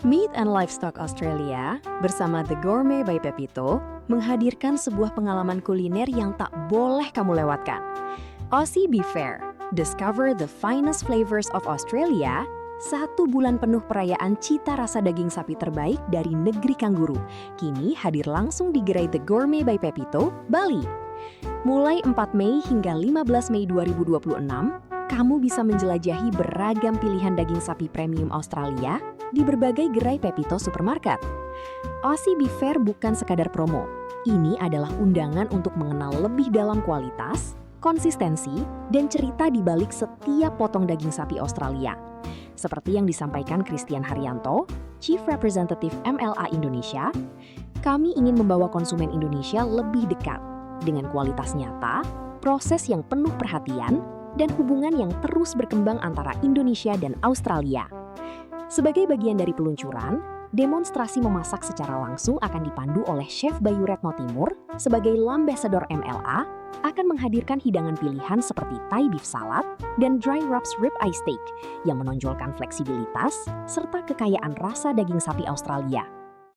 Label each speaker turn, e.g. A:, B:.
A: Meat and Livestock Australia bersama The Gourmet by Pepito menghadirkan sebuah pengalaman kuliner yang tak boleh kamu lewatkan. Aussie Beef Fair, Discover the Finest Flavors of Australia, 1 bulan penuh perayaan cita rasa daging sapi terbaik dari negeri kangguru, kini hadir langsung di gerai The Gourmet by Pepito, Bali. Mulai 4 Mei hingga 15 Mei 2026, kamu bisa menjelajahi beragam pilihan daging sapi premium Australia di berbagai gerai Pepito Supermarket. Aussie Beef Fair bukan sekadar promo. Ini adalah undangan untuk mengenal lebih dalam kualitas, konsistensi, dan cerita di balik setiap potong daging sapi Australia. Seperti yang disampaikan Christian Haryanto, Chief Representative MLA Indonesia, kami ingin membawa konsumen Indonesia lebih dekat dengan kualitas nyata, proses yang penuh perhatian, dan hubungan yang terus berkembang antara Indonesia dan Australia. Sebagai bagian dari peluncuran, demonstrasi memasak secara langsung akan dipandu oleh Chef Bayu Retno Timur sebagai L'Ambassador MLA, akan menghadirkan hidangan pilihan seperti Thai beef salad dan dry rubs rib eye steak yang menonjolkan fleksibilitas serta kekayaan rasa daging sapi Australia.